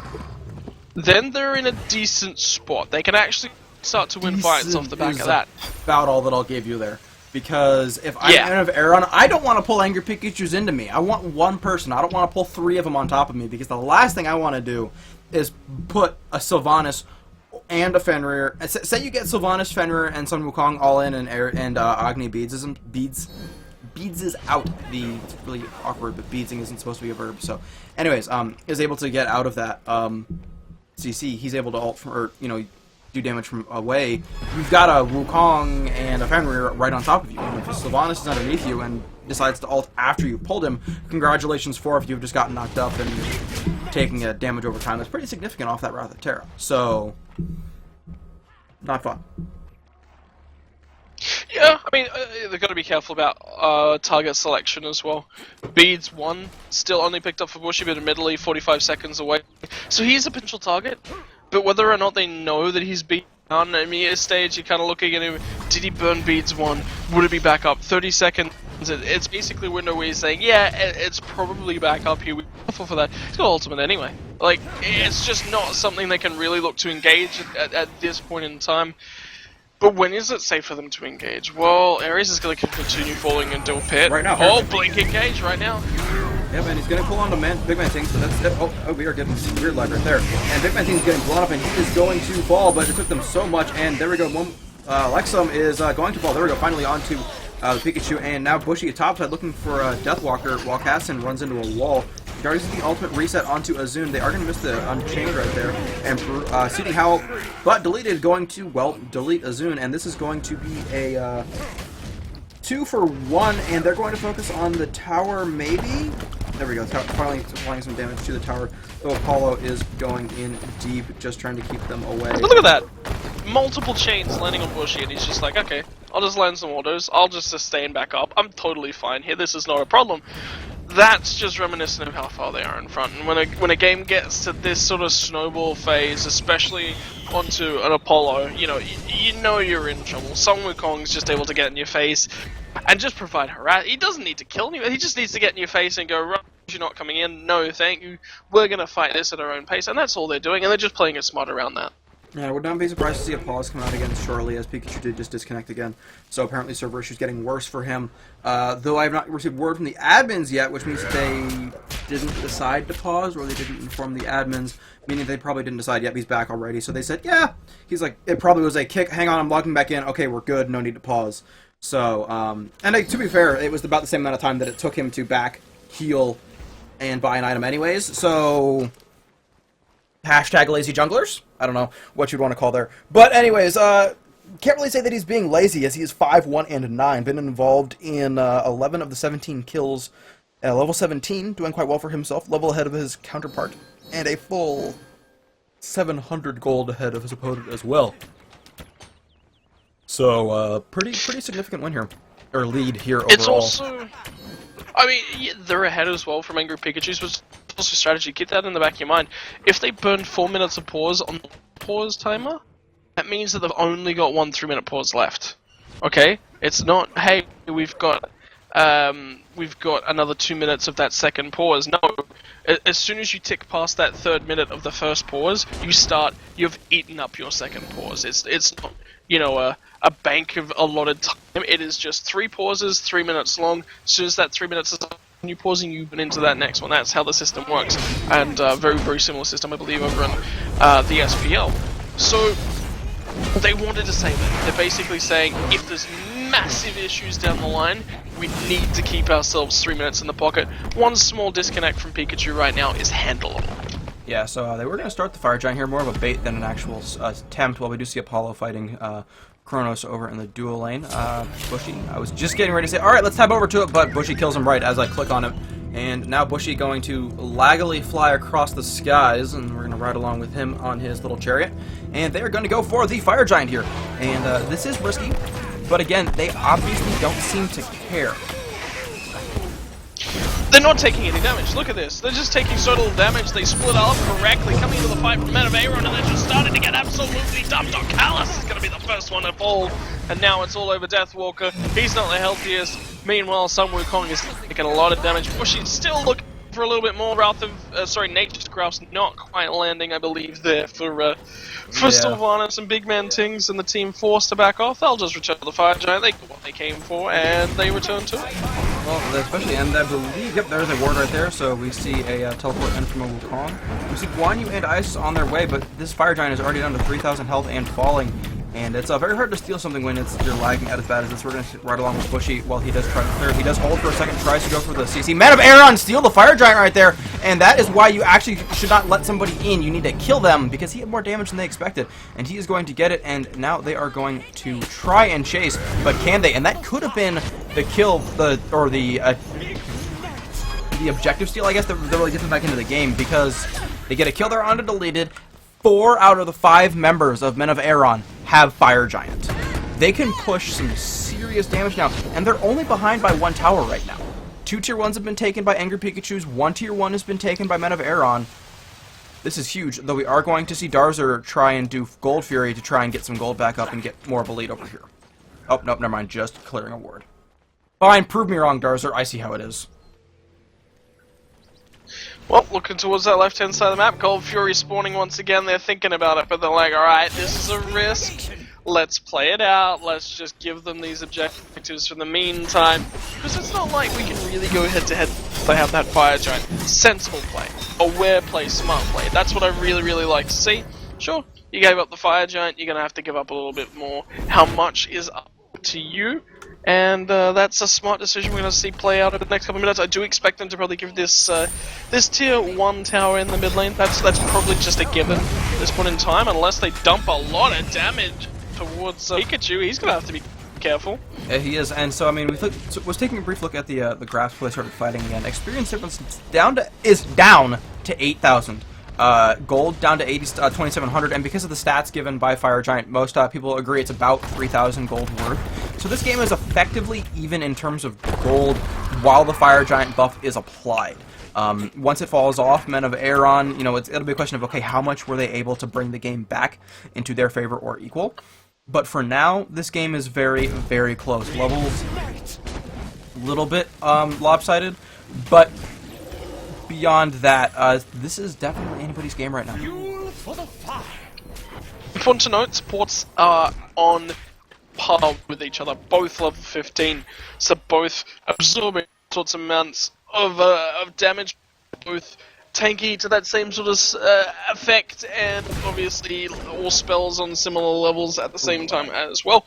then they're in a decent spot. They can actually start to win fights off the back of that. About all that I'll give you there. Because if I'm out of Aeron, I don't want to pull Angry Pikachus into me. I want one person. I don't want to pull three of them on top of me, because the last thing I want to do is put a Sylvanus and a Fenrir. Say you get Sylvanus, Fenrir, and some Wukong all in, and Agni beads is out. It's really awkward, but beadsing isn't supposed to be a verb. So, anyways, is able to get out of that CC. He's able to ult from, or do damage from away. You've got a Wukong and a Fenrir right on top of you. And if Sylvanus is underneath you and decides to ult after you've pulled him, congratulations, 4 of you have just gotten knocked up and taking a damage over time that's pretty significant off that Wrath of Terra. So, not fun. Yeah, I mean, they've got to be careful about target selection as well. Beads 1, still only picked up for BigManTingz, but admittedly 45 seconds away. So he's a potential target, but whether or not they know that he's beat down, I mean, at a stage you're kind of looking at him, did he burn Beads 1? Would it be back up? 30 seconds, it's basically a window where he's saying, yeah, it's probably back up here, we're careful for that. He's got ultimate anyway. Like, it's just not something they can really look to engage at this point in time. But when is it safe for them to engage? Well, Ares is going to continue falling into a pit. Right now. Oh, blink engage right now. Yep, and he's going to pull on to BigManTingz, but that's it. Oh, we are getting some weird lag right there. And BigManTingz is getting blown up, and he is going to fall, but it took them so much, and there we go. Elexum is going to fall. There we go, finally onto the Pikachu, and now BigManTingz at topside looking for Deathwalker, while Kaasin runs into a wall. Darzer the ultimate reset onto Ezzune. They are going to miss the Unchained right there. And Seeding Howl, but deleted, going to, well, delete Ezzune. And this is going to be a 2 for 1. And they're going to focus on the tower, maybe? There we go. Finally applying some damage to the tower. Though Apollo is going in deep, just trying to keep them away. But look at that. Multiple chains landing on BigManTingz, and he's just like, okay, I'll just land some autos. I'll just sustain back up. I'm totally fine here. This is not a problem. That's just reminiscent of how far they are in front. And when a game gets to this sort of snowball phase, especially onto an Apollo, you know you're in trouble. Some Wukong's just able to get in your face and just provide harass. He doesn't need to kill anyone. He just needs to get in your face and go, right, you're not coming in. No, thank you. We're going to fight this at our own pace. And that's all they're doing. And they're just playing it smart around that. Yeah, I would not be surprised to see Apollos come out again shortly, as Pikachu did just disconnect again. So apparently server issues getting worse for him. Though I have not received word from the admins yet, which means they didn't decide to pause, or they didn't inform the admins, meaning they probably didn't decide, yep, he's back already. So they said, yeah. He's like, it probably was a kick, hang on, I'm logging back in, okay, we're good, no need to pause. So, and to be fair, it was about the same amount of time that it took him to back, heal, and buy an item anyways, so... Hashtag lazy junglers? I don't know what you'd want to call there. But anyways, can't really say that he's being lazy, as he is 5, 1, and 9. Been involved in 11 of the 17 kills. Level 17, doing quite well for himself. Level ahead of his counterpart. And a full 700 gold ahead of his opponent as well. So, pretty significant win here. Or lead here overall. It's also... I mean, yeah, they're ahead as well from Angry Pikachus, was also strategy. Keep that in the back of your mind. If they burn 4 minutes of pause on the pause timer, that means that they've only got 1 3-minute pause left. Okay? It's not, hey, we've got another 2 minutes of that second pause. No, As soon as you tick past that 3rd minute of the first pause, you've eaten up your second pause. It's not, you know, a bank of allotted time. It is just 3 pauses, 3 minutes long. As soon as that 3 minutes is up, you pausing, you went into that next one. That's how the system works, and very, very similar system, I believe, over in the SPL. So they wanted to say that. They're basically saying, if there's massive issues down the line, we need to keep ourselves 3 minutes in the pocket. One small disconnect from Pikachu right now is handleable. Yeah, so they were going to start the Fire Giant here, more of a bait than an actual attempt. While we do see Apollo fighting Chronos over in the dual lane. Bushyyy, I was just getting ready to say, alright, let's tab over to it, but Bushyyy kills him right as I click on it. And now Bushyyy going to laggily fly across the skies, and we're going to ride along with him on his little chariot. And they're going to go for the Fire Giant here. And this is risky, but again, they obviously don't seem to care. They're not taking any damage. Look at this. They're just taking so little damage. They split up correctly, coming into the fight from men of Aeron, and they're just starting to get absolutely dumped. Kaasin is going to be the first one to fall, and now it's all over Deathwalker. He's not the healthiest. Meanwhile, some Wukong is taking a lot of damage. Bushyyy still looking for a little bit more. Nature's Graph's not quite landing, I believe, there for Sylvanus and BigManTingz, and the team forced to back off. They'll just return to the Fire Giant. They got what they came for, and they return to it. Well, especially, and I believe, yep, there's a ward right there, so we see a teleport in from a Wukong. We see Guan and Ice on their way, but this Fire Giant is already down to 3,000 health and falling. And it's very hard to steal something when you're lagging out as bad as this. We're going to ride along with Bushyyy while he does try to clear. He does hold for a second, tries to go for the CC. Man of Aeron, steal the Fire Giant right there. And that is why you actually should not let somebody in. You need to kill them because he had more damage than they expected. And he is going to get it, and now they are going to try and chase. But can they? And that could have been the kill, the objective steal, I guess, that really gets them back into the game, because they get a kill there on a deleted. 4 out of the 5 members of Men of Aeron have Fire Giant. They can push some serious damage now, and they're only behind by 1 tower right now. 2 tier 1s have been taken by Angry Pikachus, 1 tier 1 has been taken by Men of Aeron. This is huge, though we are going to see Darzer try and do Gold Fury to try and get some gold back up and get more of a lead over here. Oh, nope, never mind, just clearing a ward. Fine, prove me wrong, Darzer, I see how it is. Well, looking towards that left-hand side of the map, Gold Fury spawning once again. They're thinking about it, but they're like, alright, this is a risk. Let's play it out. Let's just give them these objectives for the meantime. Because it's not like we can really go head-to-head if they have that Fire Giant. Sensible play. Aware play, smart play. That's what I really, really like to see. Sure, you gave up the Fire Giant. You're going to have to give up a little bit more. How much is up to you? And that's a smart decision we're going to see play out over the next couple of minutes. I do expect them to probably give this this tier 1 tower in the mid lane. That's probably just a given at this point in time, unless they dump a lot of damage towards Pikachu. He's going to have to be careful. Yeah, he is, and so I mean, was taking a brief look at the graphs before they started fighting again. Experience difference is down to 8,000. Gold down to 2,700, and because of the stats given by Fire Giant, most people agree it's about 3,000 gold worth. So this game is effectively even in terms of gold while the Fire Giant buff is applied. Once it falls off, Men of Aeron, you know, it'll be a question of, okay, how much were they able to bring the game back into their favor or equal? But for now, this game is very, very close. Levels, a little bit lopsided, but beyond that, this is definitely anybody's game right now. Important to note, supports are on par with each other, both level 15, so both absorbing sorts of amounts of damage, both tanky to that same sort of effect, and obviously all spells on similar levels at the same time as well.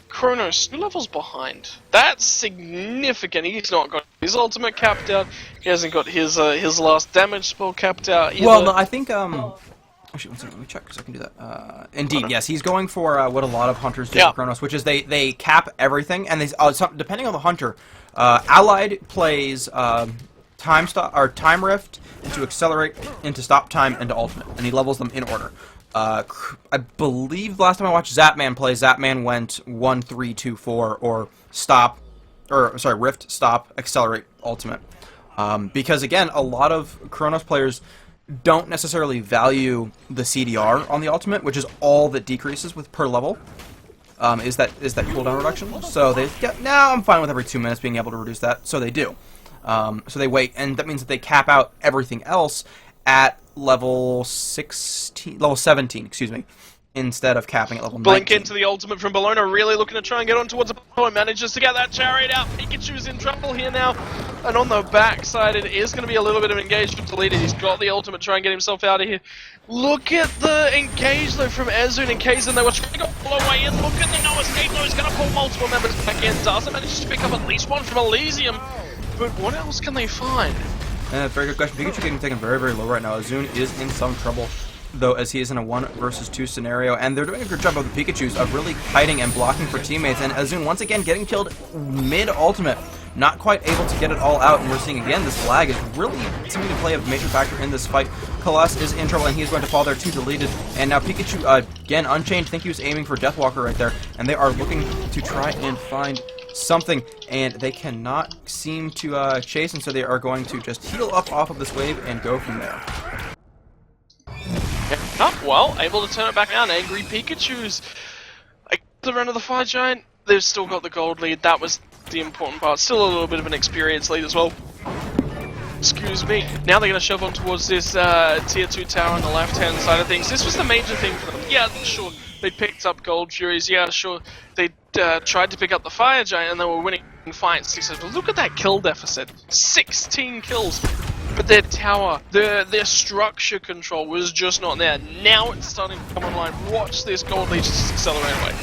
Chronos, 2 levels behind. That's significant. He's not got his ultimate capped out. He hasn't got his last damage spell capped out either. Well, no, I think actually, one second, let me check because I can do that. Indeed, yes, he's going for what a lot of hunters do for Chronos, which is they cap everything, and they depending on the hunter, Allied plays time rift into accelerate, into stop time, into ultimate, and he levels them in order. I believe last time I watched Zapman play, Zapman went 1, 3, 2, 4, or rift, stop, accelerate, ultimate. Because again, a lot of Chronos players don't necessarily value the CDR on the ultimate, which is all that decreases with per level. Is that cooldown reduction? So they get, now I'm fine with every 2 minutes being able to reduce that, so they do. So they wait, and that means that they cap out everything else at level 17, excuse me, instead of capping at level 19. Blink into the ultimate from Bellona, really looking to try and get on towards Apollo, and manages to get that chariot out. Pikachu's in trouble here now, and on the backside it is going to be a little bit of engagement to lead it. He's got the ultimate, try and get himself out of here. Look at the engage though from Ezzune and Kaasin. They were trying to go all the way in. Look at the no escape though. He's going to pull multiple members back in. Darzer manages to pick up at least one from Elysium, but what else can they find? Very good question. Pikachu getting taken very, very low right now. Ezzune is in some trouble, though, as he is in a 1 versus 2 scenario, and they're doing a good job of the Pikachus of really hiding and blocking for teammates, and Ezzune once again getting killed mid-ultimate. Not quite able to get it all out, and we're seeing again this lag is really seeming to play a major factor in this fight. Kaasin is in trouble, and he's going to fall there too, deleted, and now Pikachu, again, unchained. I think he was aiming for Deathwalker right there, and they are looking to try and find something, and they cannot seem to chase, and so they are going to just heal up off of this wave and go from there. Well, able to turn it back down. Angry Pikachus. The run of the Fire Giant, they've still got the gold lead. That was the important part. Still a little bit of an experience lead as well. Excuse me. Now they're going to shove on towards this tier 2 tower on the left-hand side of things. This was the major thing for them. Yeah, sure, they picked up gold furies. Yeah, sure, they tried to pick up the Fire Giant and they were winning fights. He says, well, look at that kill deficit. 16 kills. But their tower, their structure control was just not there. Now it's starting to come online. Watch this gold lead just accelerate away.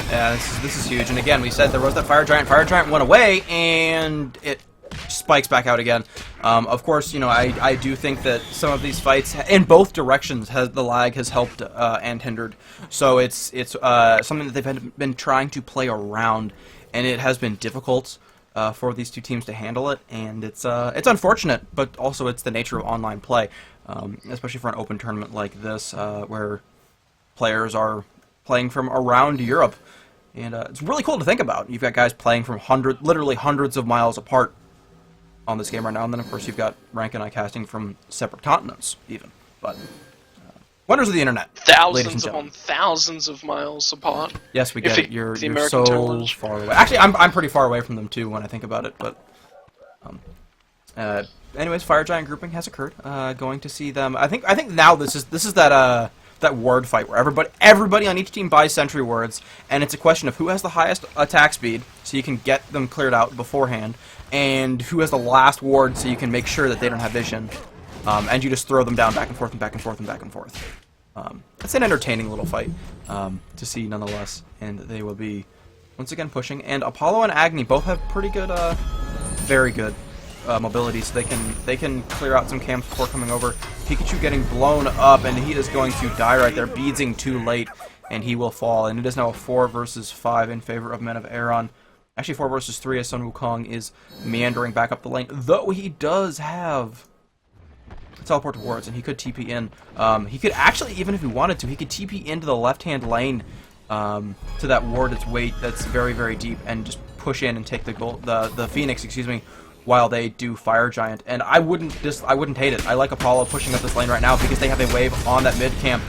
Yeah, this is huge. And again, we said there was that Fire Giant. Fire Giant went away, and it spikes back out again. Of course, you know, I do think that some of these fights, in both directions, the lag has helped and hindered. So it's something that they've been trying to play around, and it has been difficult for these two teams to handle it, and it's unfortunate, but also it's the nature of online play, especially for an open tournament like this, where players are playing from around Europe, and it's really cool to think about. You've got guys playing from literally hundreds of miles apart on this game right now, and then of course you've got Rank and I casting from separate continents, even. But wonders of the internet, thousands upon thousands of miles apart. Yes, we get it. You're so far away. Actually, I'm pretty far away from them too when I think about it. But anyways, Fire Giant grouping has occurred. Going to see them. I think now this is that ward fight where everybody on each team buys sentry wards, and it's a question of who has the highest attack speed, so you can get them cleared out beforehand, and who has the last ward, so you can make sure that they don't have vision. And you just throw them down back and forth and back and forth and back and forth. It's an entertaining little fight to see nonetheless, and they will be once again pushing. And Apollo and Agni both have pretty good, very good mobility, so they can clear out some camps before coming over. Pikachu getting blown up, and he is going to die right there, beadsing too late, and he will fall. And it is now a 4 versus 5 in favor of Men of Aeron. Actually, 4 versus 3 as Sun Wukong is meandering back up the lane, though he does have teleport to wards, and he could TP in. He could actually, even if he wanted to, he could TP into the left-hand lane to that ward its weight that's very, very deep, and just push in and take the Phoenix, excuse me, while they do Fire Giant. And I wouldn't hate it. I like Apollo pushing up this lane right now because they have a wave on that mid camp,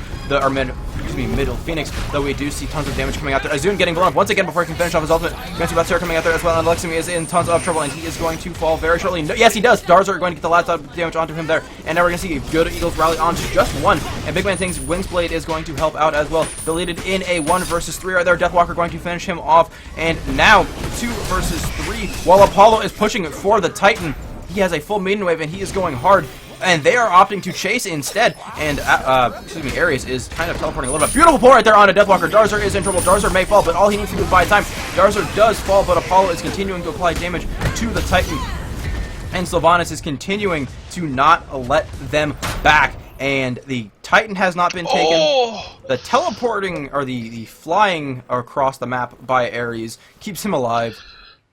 middle Phoenix, though we do see tons of damage coming out there. Ezzune getting blown up once again before he can finish off his ultimate. Darzer coming out there as well, and Elexum is in tons of trouble, and he is going to fall very shortly. No, yes, he does. Darzer going to get the last damage onto him there, and now we're going to see good Eagles rally onto just one, and BigManTingz Wings Blade is going to help out as well. Deleted in a 1 versus 3 right there. Deathwalker going to finish him off, and now 2 versus 3, while Apollo is pushing for the Titan. He has a full maiden wave, and he is going hard. And they are opting to chase instead, and, Ares is kind of teleporting a little bit. Beautiful pull right there onto Deathwalker. Darzer is in trouble. Darzer may fall, but all he needs to do is buy time. Darzer does fall, but Apollo is continuing to apply damage to the Titan. And Sylvanus is continuing to not let them back. And the Titan has not been taken. Oh. The teleporting, or the flying across the map by Ares keeps him alive.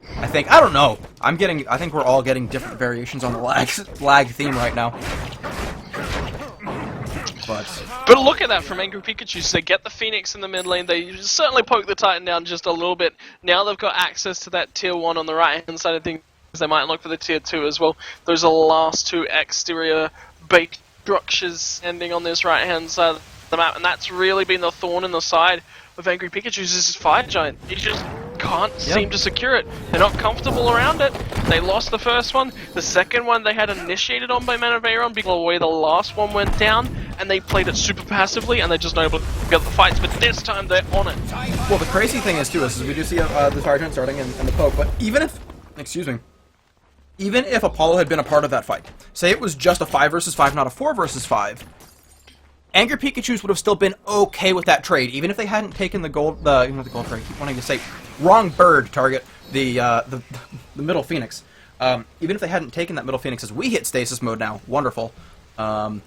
I don't know. I think we're all getting different variations on the lag theme right now. But look at that from Angry Pikachu. So they get the Phoenix in the mid lane. They certainly poke the Titan down just a little bit. Now they've got access to that tier 1 on the right hand side of things. They might look for the tier 2 as well. Those are the last 2 exterior bait structures standing on this right hand side of the map, and that's really been the thorn in the side of Angry Pikachu's. This is Fire Giant. He just can't seem to secure it. They're not comfortable around it. They lost the first one. The second one they had initiated on by Men of Aeron because of the way the last one went down, and they played it super passively, and they're just not able to get the fights, but this time they're on it. Well, the crazy thing is, too, is we do see the Sergeant starting and the Poke, but even if, even if Apollo had been a part of that fight, say it was just a 5 versus 5, not a 4 versus 5, Angry Pikachus would have still been okay with that trade, even if they hadn't taken the gold trade, I keep wanting to say, wrong bird target, the middle Phoenix. Even if they hadn't taken that middle Phoenix, as we hit stasis mode now, wonderful. I'm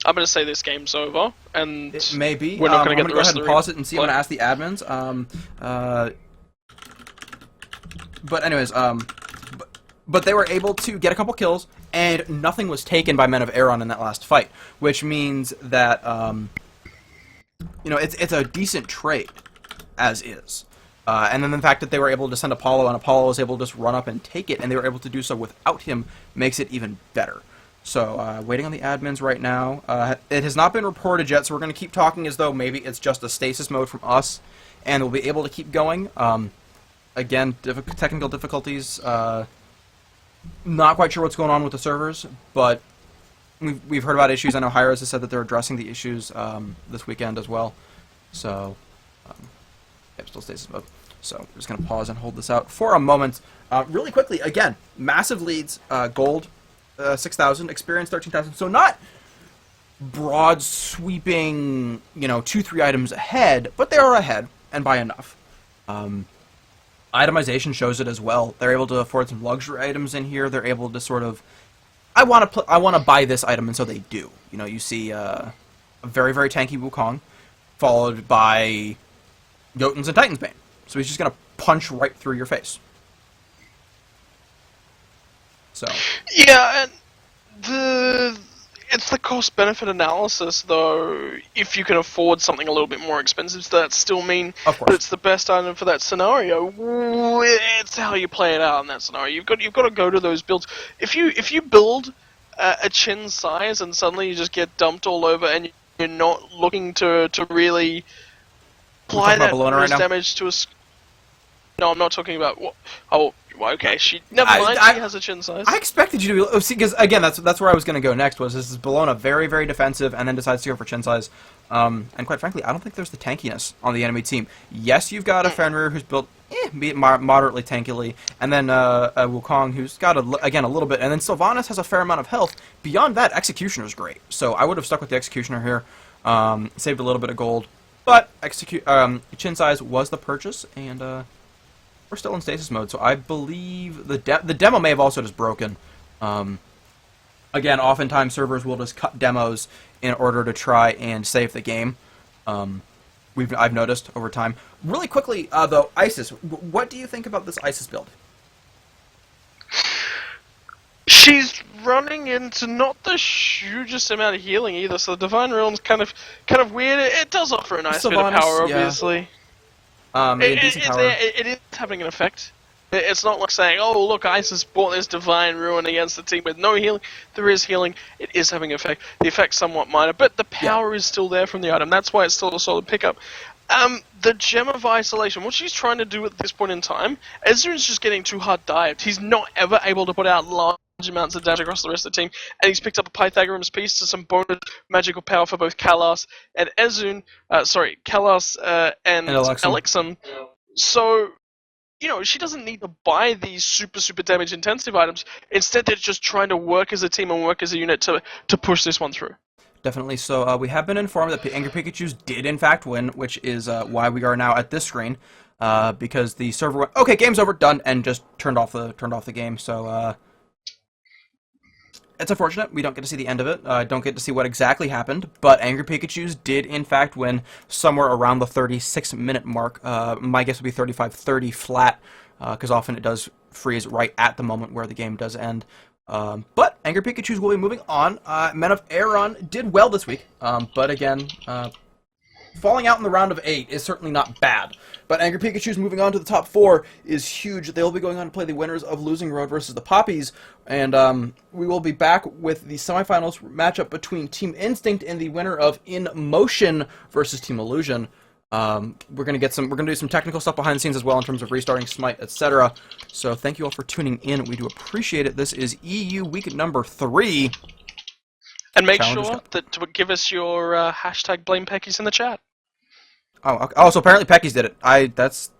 going to say this game's over, and it may be. We're not going to get the rest I'm going to go ahead and pause it and see. I'm going to ask the admins. But anyways, but they were able to get a couple kills, and nothing was taken by Men of Aeron in that last fight, which means that it's a decent trade as is. And then the fact that they were able to send Apollo, and Apollo was able to just run up and take it, and they were able to do so without him, makes it even better. So, waiting on the admins right now. It has not been reported yet, so we're going to keep talking as though maybe it's just a stasis mode from us, and we'll be able to keep going. Again, technical difficulties. Not quite sure what's going on with the servers, but we've heard about issues. I know hi-rez has said that they're addressing the issues this weekend as well. So, still stasis mode. So, we're just going to pause and hold this out for a moment. Really quickly, again, massive leads. Gold, 6,000. Experience, 13,000. So, not broad, sweeping, 2-3 items ahead, but they are ahead, and by enough. Itemization shows it as well. They're able to afford some luxury items in here. They're able to sort of, I want to buy this item, and so they do. You see a very, very tanky Wukong, followed by Jotuns and Titan's Bane. So he's just going to punch right through your face. So. Yeah, and it's the cost-benefit analysis, though. If you can afford something a little bit more expensive, does that still mean that it's the best item for that scenario? It's how you play it out in that scenario. You've got to go to those builds. If you build a chin size and suddenly you just get dumped all over, and you're not looking to really apply that burst damage to a. No, I'm not talking about what. Oh, okay. Never mind. She has a chin size. I expected you to be. See, because again, that's where I was going to go next. This is Bellona very, very defensive, and then decides to go for chin size. And quite frankly, I don't think there's the tankiness on the enemy team. Yes, you've got a Fenrir who's built moderately tankily, and then a Wukong who's got a little bit, and then Sylvanus has a fair amount of health. Beyond that, Executioner's great. So I would have stuck with the Executioner here, saved a little bit of gold, but chin size was the purchase, and we're still in stasis mode. So I believe the demo may have also just broken. Again, oftentimes servers will just cut demos in order to try and save the game. I've noticed over time. Really quickly, though, Isis. What do you think about this Isis build? She's running into not the hugest amount of healing either, so the Divine Realm's kind of weird. It does offer a nice Sylvanus, bit of power, obviously. Yeah. It is having an effect. It's not like saying, oh, look, Isis bought this Divine Ruin against the team with no healing. There is healing. It is having an effect. The effect's somewhat minor, but the power is still there from the item. That's why it's still a solid pickup. The Gem of Isolation, what she's trying to do at this point in time, Ezzune's just getting too hard dived. He's not ever able to put out large amounts of damage across the rest of the team, and he's picked up a Pythagorean's Piece to some bonus magical power for both Kalas and Ezzune. Kalas and Elexum. So, she doesn't need to buy these super damage intensive items. Instead, they're just trying to work as a team and work as a unit to push this one through. Definitely. So we have been informed that Angry Pikachus did in fact win, which is why we are now at this screen, because the server went, okay, game's over, done, and just turned off the game. So it's unfortunate. We don't get to see the end of it. Don't get to see what exactly happened, but Angry Pikachus did in fact win somewhere around the 36-minute mark. My guess would be 35-30 flat, because often it does freeze right at the moment where the game does end. But Angry Pikachus will be moving on. Men of Aeron did well this week, but again, falling out in the round of 8 is certainly not bad. But Angry Pikachus moving on to the top 4 is huge. They'll be going on to play the winners of Losing Road versus the Poppies, and we will be back with the semifinals matchup between Team Instinct and the winner of In Motion versus Team Illusion. We're gonna do some technical stuff behind the scenes as well in terms of restarting Smite, etc. So thank you all for tuning in. We do appreciate it. This is EU week number 3. And make sure to give us your hashtag blame Peckies in the chat. Oh, okay. Oh, so apparently Peckies did it. That's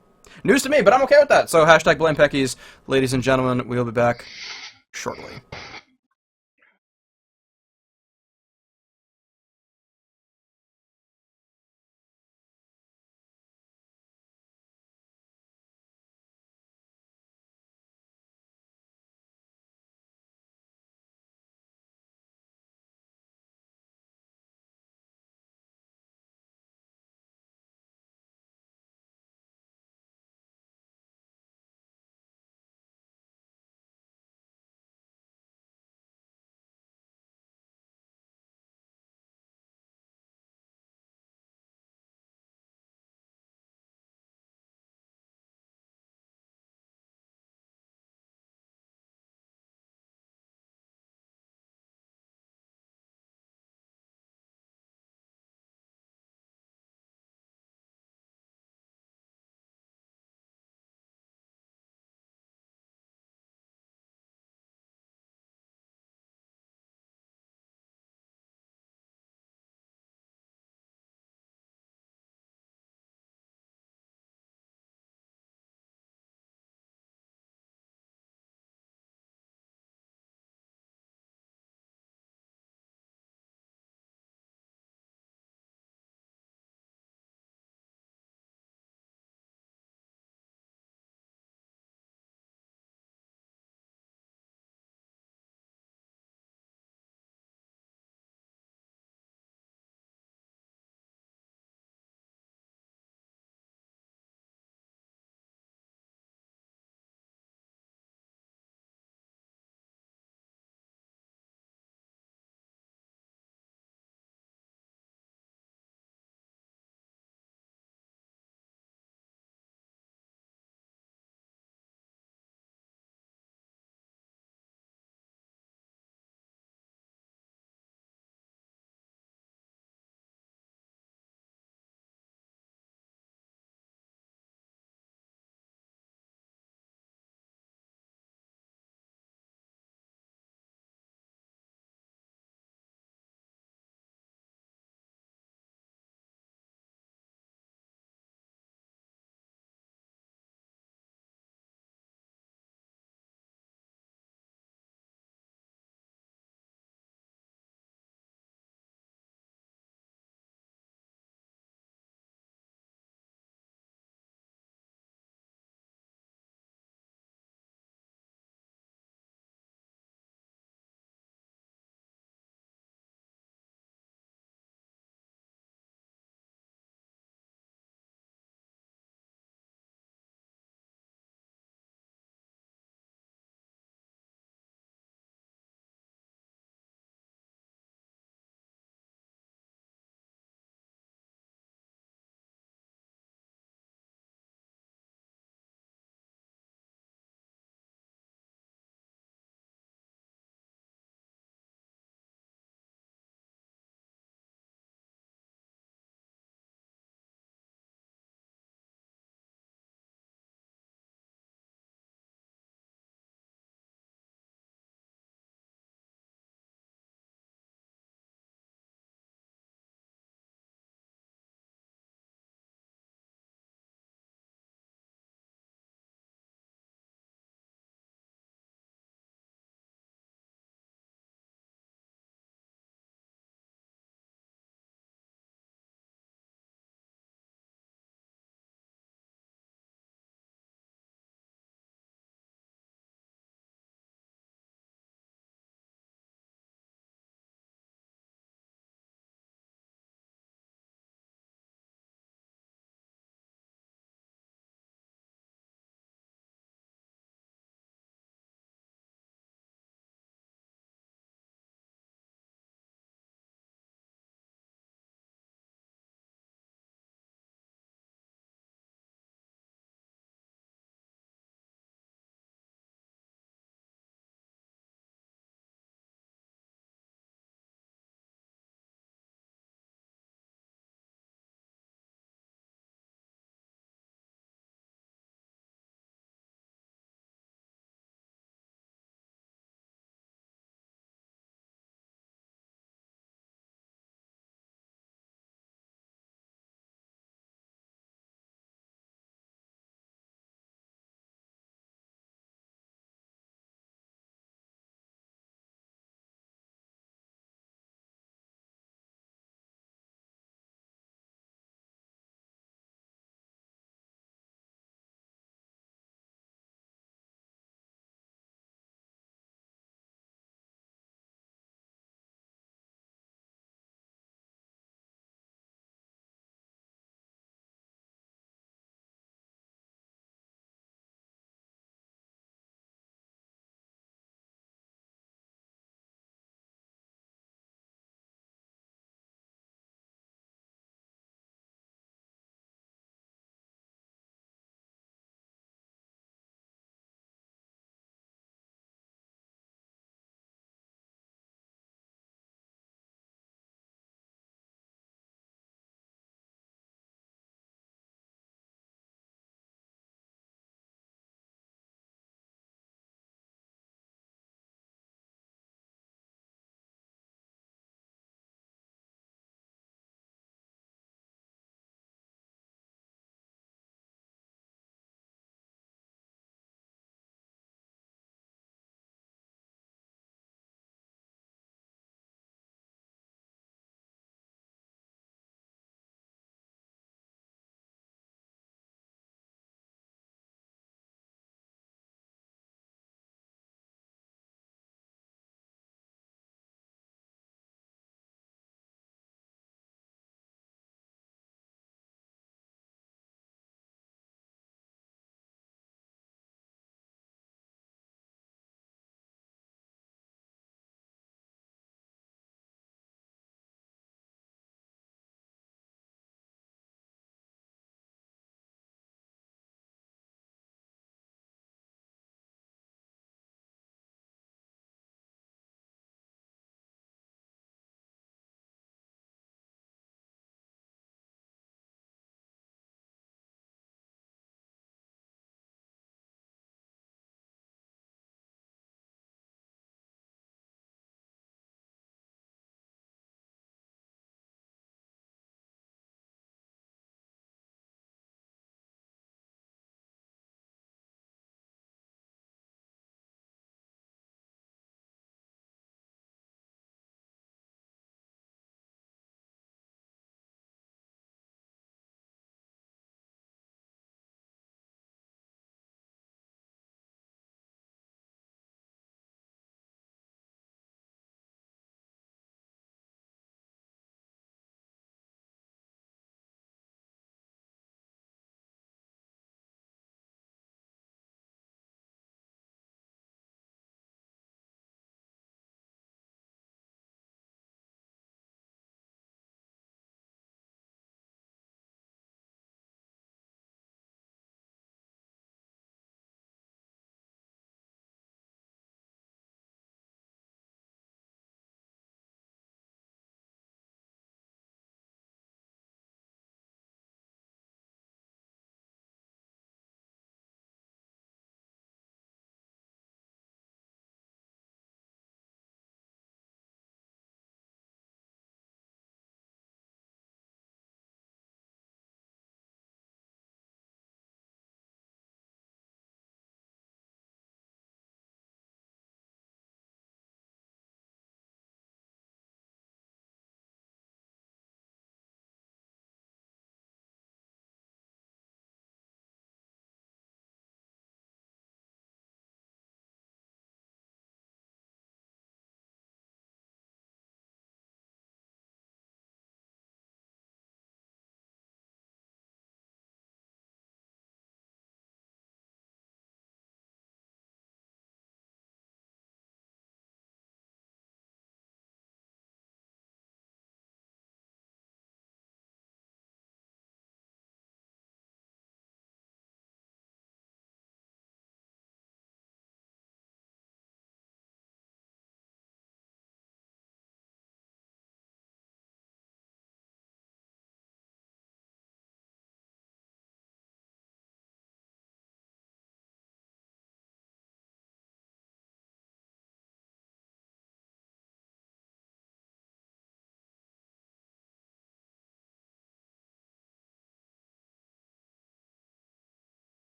news to me, but I'm okay with that. So hashtag blame Peckies, ladies and gentlemen. We'll be back shortly.